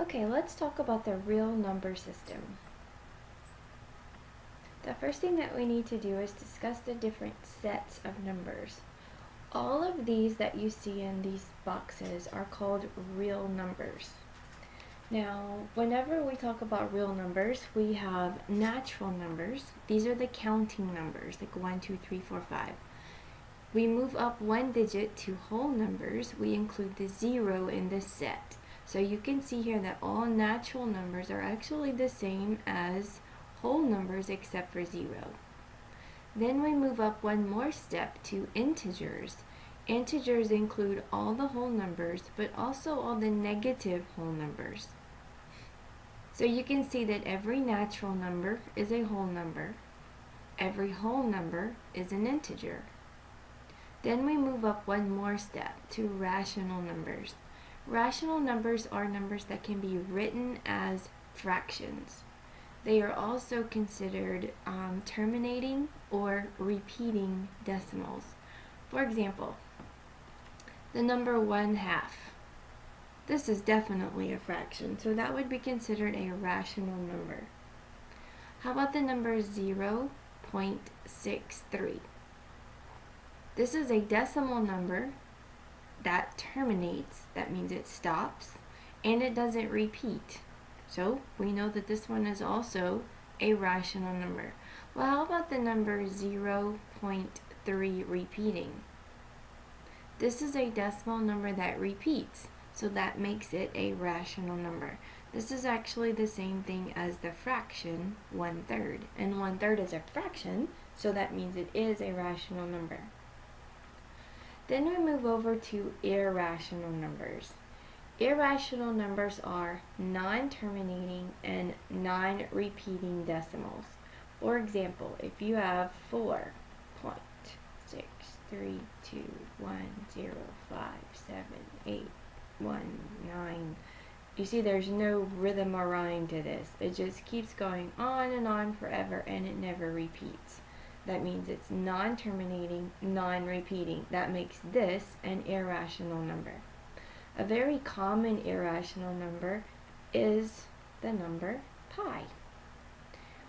Okay, let's talk about the real number system. The first thing that we need to do is discuss the different sets of numbers. All of these that you see in these boxes are called real numbers. Now, whenever we talk about real numbers, we have natural numbers. These are the counting numbers, like 1, 2, 3, 4, 5. We move up one digit to whole numbers. We include the 0 in this set. So you can see here that all natural numbers are actually the same as whole numbers except for 0. Then we move up one more step to integers. Integers include all the whole numbers, but also all the negative whole numbers. So you can see that every natural number is a whole number. Every whole number is an integer. Then we move up one more step to rational numbers. Rational numbers are numbers that can be written as fractions. They are also considered terminating or repeating decimals. For example, the number 1/2. This is definitely a fraction, so that would be considered a rational number. How about the number 0.63? This is a decimal number that terminates, that means it stops, and it doesn't repeat. So we know that this one is also a rational number. Well, how about the number 0.3 repeating? This is a decimal number that repeats, so that makes it a rational number. This is actually the same thing as the fraction 1/3, and 1/3 is a fraction, so that means it is a rational number. Then we move over to irrational numbers. Irrational numbers are non-terminating and non-repeating decimals. For example, if you have 4.63210578191, you see there's no rhythm or rhyme to this. It just keeps going on and on forever and it never repeats. That means it's non-terminating, non-repeating. That makes this an irrational number. A very common irrational number is the number pi.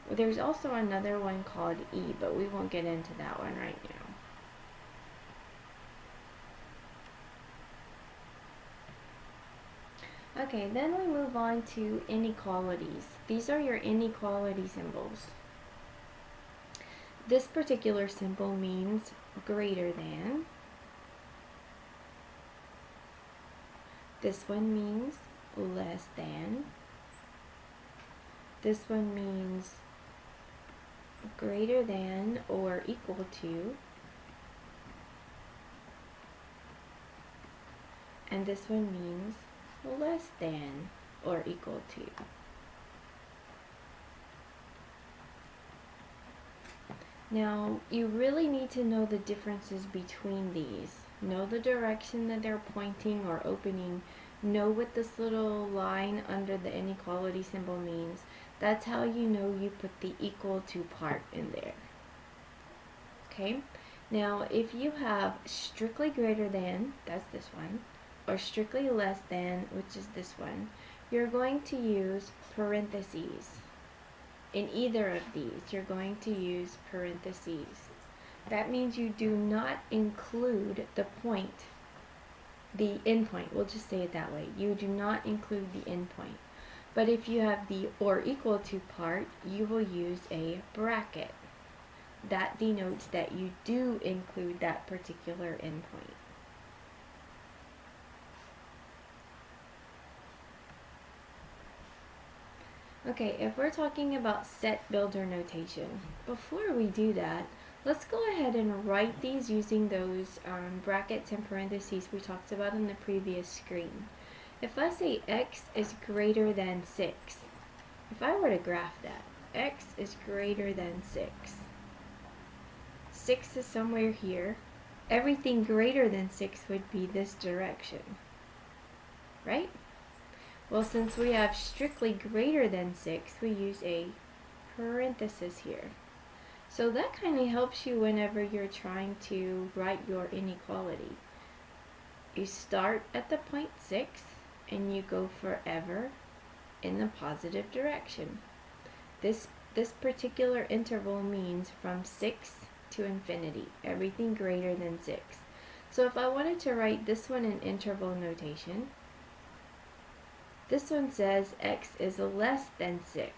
Well, there's also another one called e, but we won't get into that one right now. Okay, then we move on to inequalities. These are your inequality symbols. This particular symbol means greater than. This one means less than. This one means greater than or equal to. And this one means less than or equal to. Now, you really need to know the differences between these. Know the direction that they're pointing or opening. Know what this little line under the inequality symbol means. That's how you know you put the equal to part in there. Okay? Now, if you have strictly greater than, that's this one, or strictly less than, which is this one, you're going to use parentheses. In either of these, you're going to use parentheses. That means you do not include the point, the endpoint. We'll just say it that way. You do not include the endpoint. But if you have the or equal to part, you will use a bracket. That denotes that you do include that particular endpoint. Okay, if we're talking about set builder notation, before we do that, let's go ahead and write these using those brackets and parentheses we talked about in the previous screen. If I say x is greater than 6, if I were to graph that, x is greater than 6. 6 is somewhere here. Everything greater than 6 would be this direction, right? Well, since we have strictly greater than 6, we use a parenthesis here. So that kind of helps you whenever you're trying to write your inequality. You start at the point 6 and you go forever in the positive direction. This particular interval means from 6 to infinity, everything greater than 6. So if I wanted to write this one in interval notation, this one says x is less than 6.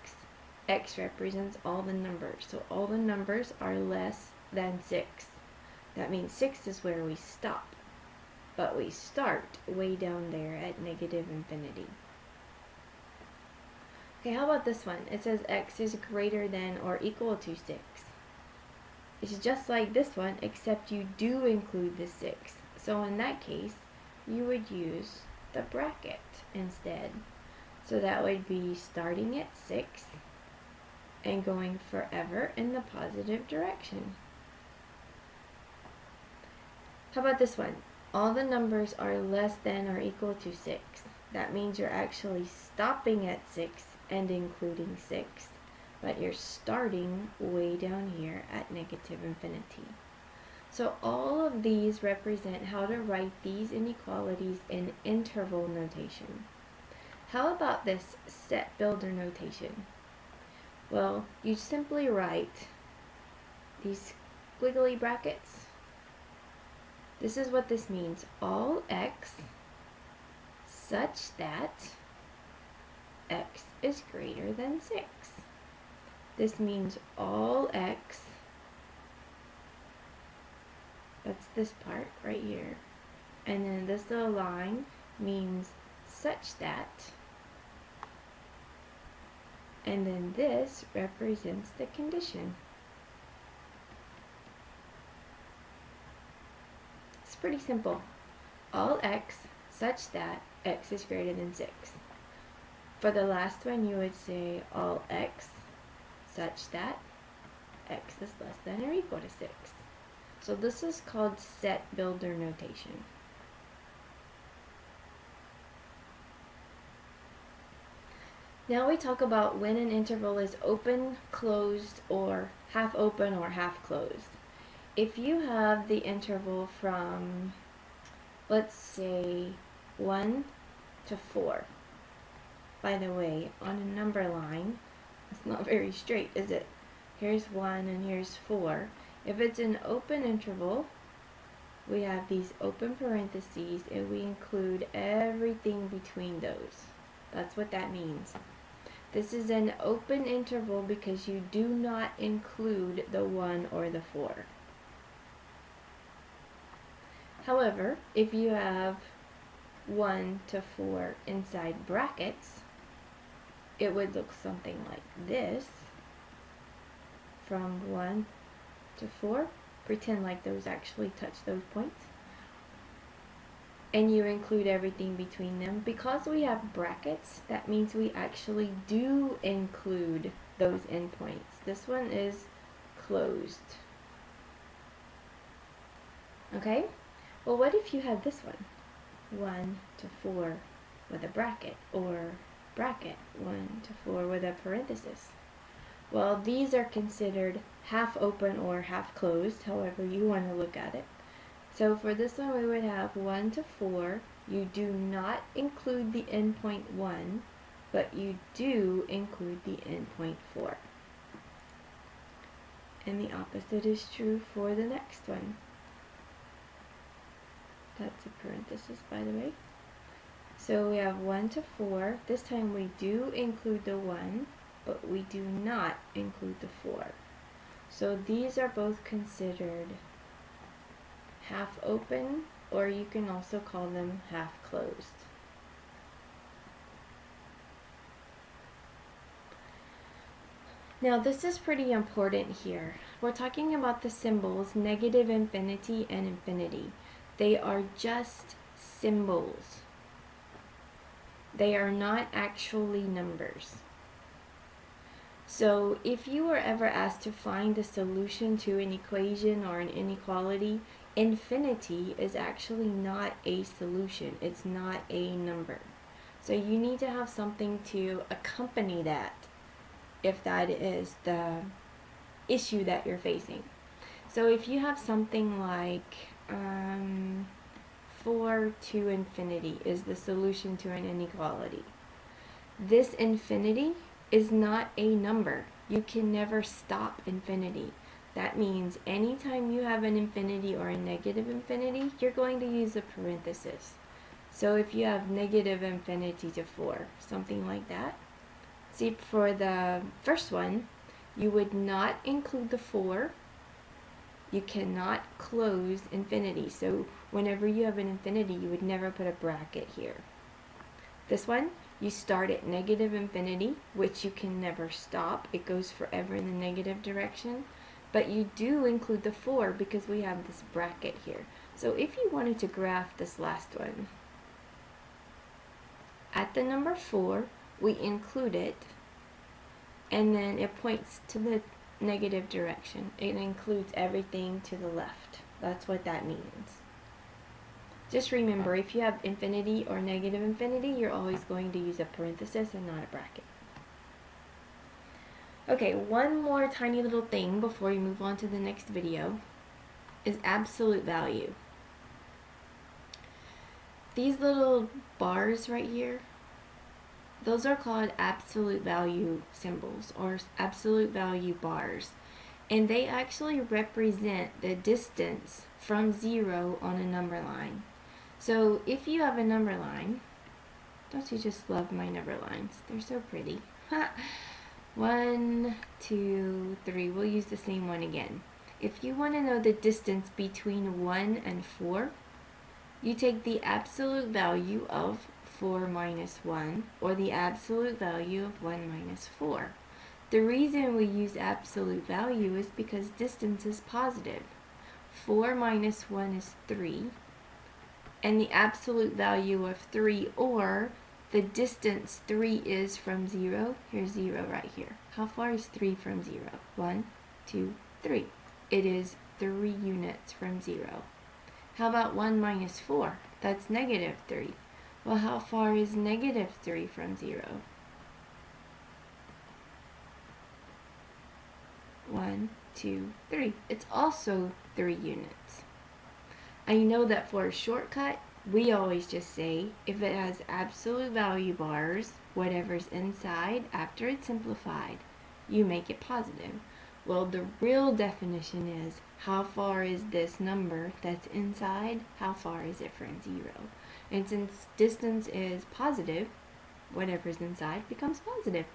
X represents all the numbers, so all the numbers are less than 6. That means 6 is where we stop, but we start way down there at negative infinity. Okay, how about this one? It says x is greater than or equal to 6. It's just like this one, except you do include the 6. So in that case, you would use the bracket instead. So that would be starting at 6 and going forever in the positive direction. How about this one? All the numbers are less than or equal to 6. That means you're actually stopping at 6 and including 6, but you're starting way down here at negative infinity. So all of these represent how to write these inequalities in interval notation. How about this set builder notation? Well, you simply write these squiggly brackets. This is what this means. All x such that x is greater than 6. This means all x, that's this part right here, and then this little line means such that, and then this represents the condition. It's pretty simple. All x such that x is greater than 6. For the last one, you would say all x such that x is less than or equal to 6. So this is called set builder notation. Now we talk about when an interval is open, closed, or half open or half closed. If you have the interval from, let's say, 1 to 4. By the way, on a number line, it's not very straight, is it? Here's 1 and here's 4. If it's an open interval, we have these open parentheses and we include everything between those. That's what that means. This is an open interval because you do not include the 1 or the 4. However, if you have 1 to 4 inside brackets, it would look something like this. From 1 to 4, pretend like those actually touch those points. And you include everything between them. Because we have brackets, that means we actually do include those endpoints. This one is closed. Okay? Well, what if you had this one? 1 to 4 with a bracket, or bracket 1 to 4 with a parenthesis. Well, these are considered half open or half closed, however you want to look at it. So for this one, we would have 1 to 4. You do not include the endpoint 1, but you do include the endpoint 4. And the opposite is true for the next one. That's a parenthesis, by the way. So we have 1 to 4. This time we do include the 1, but we do not include the 4. So these are both considered half open, or you can also call them half closed. Now this is pretty important here. We're talking about the symbols negative infinity and infinity. They are just symbols. They are not actually numbers. So if you were ever asked to find a solution to an equation or an inequality, infinity is actually not a solution. It's not a number. So you need to have something to accompany that if that is the issue that you're facing. So if you have something like 4 to infinity is the solution to an inequality, This infinity is not a number. You can never stop infinity. That means anytime you have an infinity or a negative infinity, you're going to use a parenthesis. So if you have negative infinity to 4, something like that. See, for the first one, you would not include the 4. You cannot close infinity. So whenever you have an infinity, you would never put a bracket here. This one, you start at negative infinity, which you can never stop. It goes forever in the negative direction. But you do include the 4 because we have this bracket here. So if you wanted to graph this last one, at the number 4, we include it, and then it points to the negative direction. It includes everything to the left. That's what that means. Just remember, if you have infinity or negative infinity, you're always going to use a parenthesis and not a bracket. Okay, one more tiny little thing before we move on to the next video is absolute value. These little bars right here, those are called absolute value symbols or absolute value bars. And they actually represent the distance from 0 on a number line. So if you have a number line, don't you just love my number lines? They're so pretty. 1, 2, 3. We'll use the same one again. If you want to know the distance between 1 and 4, you take the absolute value of 4 minus 1, or the absolute value of 1 minus 4. The reason we use absolute value is because distance is positive. 4 minus 1 is 3, and the absolute value of 3, or the distance 3 is from 0, here's 0 right here. How far is 3 from 0? 1, 2, 3. It is 3 units from 0. How about 1 minus 4? That's negative 3. Well, how far is negative 3 from 0? 1, 2, 3. It's also 3 units. I know that for a shortcut, we always just say if it has absolute value bars, whatever's inside after it's simplified, you make it positive. Well, the real definition is how far is this number that's inside, how far is it from 0? And since distance is positive, whatever's inside becomes positive.